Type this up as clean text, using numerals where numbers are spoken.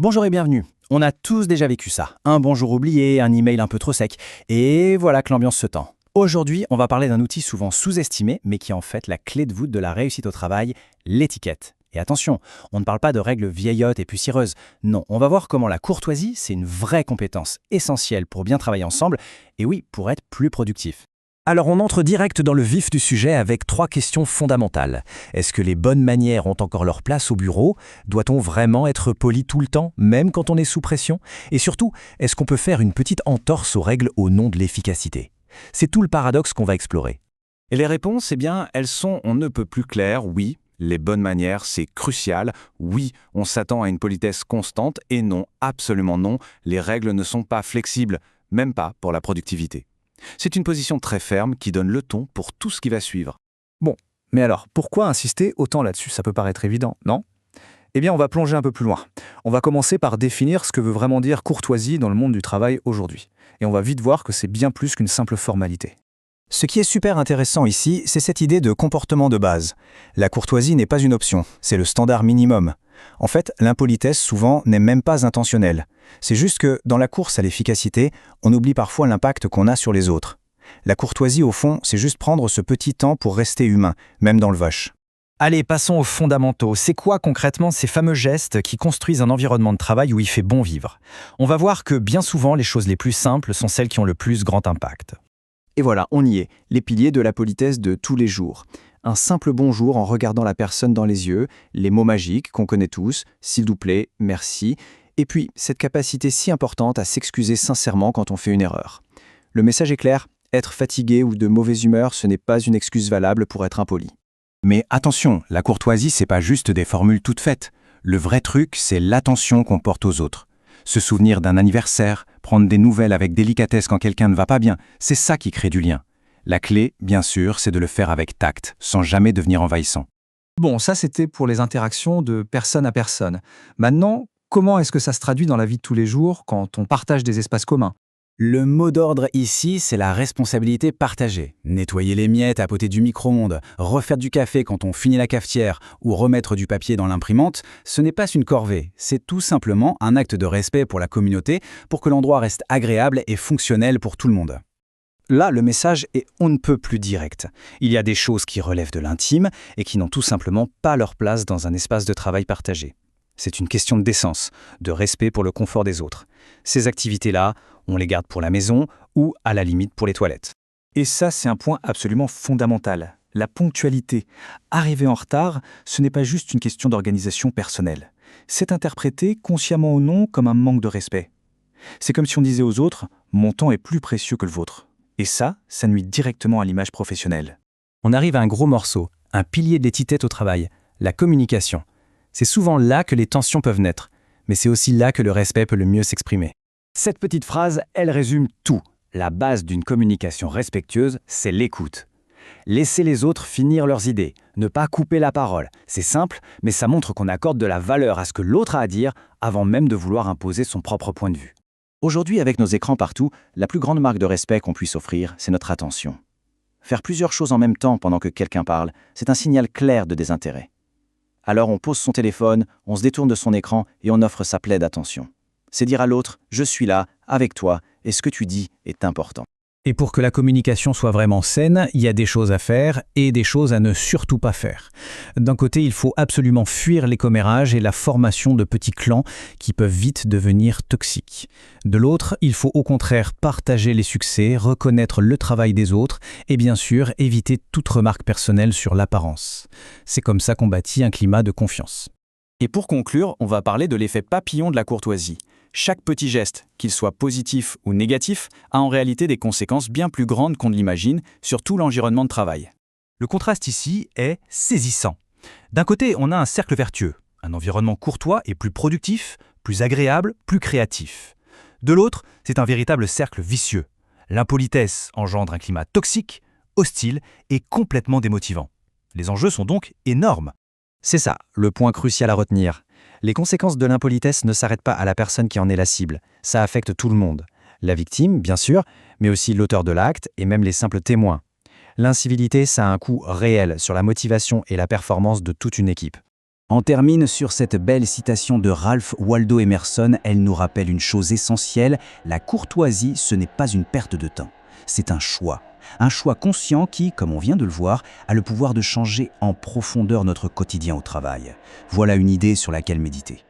Bonjour et bienvenue. On a tous déjà vécu ça. Un bonjour oublié, un email un peu trop sec. Et voilà que l'ambiance se tend. Aujourd'hui, on va parler d'un outil souvent sous-estimé, mais qui est en fait la clé de voûte de la réussite au travail, l'étiquette. Et attention, on ne parle pas de règles vieillottes et poussiéreuses. Non, on va voir comment la courtoisie, c'est une vraie compétence essentielle pour bien travailler ensemble, et oui, pour être plus productif. Alors on entre direct dans le vif du sujet avec 3 questions fondamentales. Est-ce que les bonnes manières ont encore leur place au bureau? Doit-on vraiment être poli tout le temps, même quand on est sous pression? Et surtout, est-ce qu'on peut faire une petite entorse aux règles au nom de l'efficacité? C'est tout le paradoxe qu'on va explorer. Et les réponses, elles sont on ne peut plus claires, oui. Les bonnes manières, c'est crucial. Oui, on s'attend à une politesse constante et non, absolument non, les règles ne sont pas flexibles, même pas pour la productivité. C'est une position très ferme qui donne le ton pour tout ce qui va suivre. Bon, mais alors, pourquoi insister autant là-dessus? Ça peut paraître évident, non? Eh bien, on va plonger un peu plus loin. On va commencer par définir ce que veut vraiment dire courtoisie dans le monde du travail aujourd'hui. Et on va vite voir que c'est bien plus qu'une simple formalité. Ce qui est super intéressant ici, c'est cette idée de comportement de base. La courtoisie n'est pas une option, c'est le standard minimum. En fait, l'impolitesse, souvent, n'est même pas intentionnelle. C'est juste que, dans la course à l'efficacité, on oublie parfois l'impact qu'on a sur les autres. La courtoisie, au fond, c'est juste prendre ce petit temps pour rester humain, même dans le vache. Allez, passons aux fondamentaux. C'est quoi concrètement ces fameux gestes qui construisent un environnement de travail où il fait bon vivre? On va voir que bien souvent, les choses les plus simples sont celles qui ont le plus grand impact. Et voilà, on y est, les piliers de la politesse de tous les jours. Un simple bonjour en regardant la personne dans les yeux, les mots magiques qu'on connaît tous, s'il vous plaît, merci, et puis cette capacité si importante à s'excuser sincèrement quand on fait une erreur. Le message est clair, être fatigué ou de mauvaise humeur, ce n'est pas une excuse valable pour être impoli. Mais attention, la courtoisie, c'est pas juste des formules toutes faites. Le vrai truc, c'est l'attention qu'on porte aux autres. Se souvenir d'un anniversaire, prendre des nouvelles avec délicatesse quand quelqu'un ne va pas bien, c'est ça qui crée du lien. La clé, bien sûr, c'est de le faire avec tact, sans jamais devenir envahissant. Bon, ça c'était pour les interactions de personne à personne. Maintenant, comment est-ce que ça se traduit dans la vie de tous les jours quand on partage des espaces communs? Le mot d'ordre ici, c'est la responsabilité partagée. Nettoyer les miettes à côté du micro-ondes, refaire du café quand on finit la cafetière ou remettre du papier dans l'imprimante, ce n'est pas une corvée, c'est tout simplement un acte de respect pour la communauté pour que l'endroit reste agréable et fonctionnel pour tout le monde. Là, le message est on ne peut plus direct. Il y a des choses qui relèvent de l'intime et qui n'ont tout simplement pas leur place dans un espace de travail partagé. C'est une question de décence, de respect pour le confort des autres. Ces activités-là, on les garde pour la maison ou, à la limite, pour les toilettes. Et ça, c'est un point absolument fondamental. La ponctualité. Arriver en retard, ce n'est pas juste une question d'organisation personnelle. C'est interprété, consciemment ou non, comme un manque de respect. C'est comme si on disait aux autres « mon temps est plus précieux que le vôtre ». Et ça nuit directement à l'image professionnelle. On arrive à un gros morceau, un pilier de l'étiquette au travail, la communication. C'est souvent là que les tensions peuvent naître, mais c'est aussi là que le respect peut le mieux s'exprimer. Cette petite phrase, elle résume tout. La base d'une communication respectueuse, c'est l'écoute. Laisser les autres finir leurs idées, ne pas couper la parole. C'est simple, mais ça montre qu'on accorde de la valeur à ce que l'autre a à dire avant même de vouloir imposer son propre point de vue. Aujourd'hui, avec nos écrans partout, la plus grande marque de respect qu'on puisse offrir, c'est notre attention. Faire plusieurs choses en même temps pendant que quelqu'un parle, c'est un signal clair de désintérêt. Alors on pose son téléphone, on se détourne de son écran et on offre sa plaie d'attention. C'est dire à l'autre « je suis là, avec toi, et ce que tu dis est important ». Et pour que la communication soit vraiment saine, il y a des choses à faire et des choses à ne surtout pas faire. D'un côté, il faut absolument fuir les commérages et la formation de petits clans qui peuvent vite devenir toxiques. De l'autre, il faut au contraire partager les succès, reconnaître le travail des autres et bien sûr éviter toute remarque personnelle sur l'apparence. C'est comme ça qu'on bâtit un climat de confiance. Et pour conclure, on va parler de l'effet papillon de la courtoisie. Chaque petit geste, qu'il soit positif ou négatif, a en réalité des conséquences bien plus grandes qu'on ne l'imagine sur tout l'environnement de travail. Le contraste ici est saisissant. D'un côté, on a un cercle vertueux, un environnement courtois et plus productif, plus agréable, plus créatif. De l'autre, c'est un véritable cercle vicieux. L'impolitesse engendre un climat toxique, hostile et complètement démotivant. Les enjeux sont donc énormes. C'est ça, le point crucial à retenir. Les conséquences de l'impolitesse ne s'arrêtent pas à la personne qui en est la cible. Ça affecte tout le monde. La victime, bien sûr, mais aussi l'auteur de l'acte et même les simples témoins. L'incivilité, ça a un coût réel sur la motivation et la performance de toute une équipe. On termine sur cette belle citation de Ralph Waldo Emerson. Elle nous rappelle une chose essentielle, la courtoisie, ce n'est pas une perte de temps. C'est un choix conscient qui, comme on vient de le voir, a le pouvoir de changer en profondeur notre quotidien au travail. Voilà une idée sur laquelle méditer.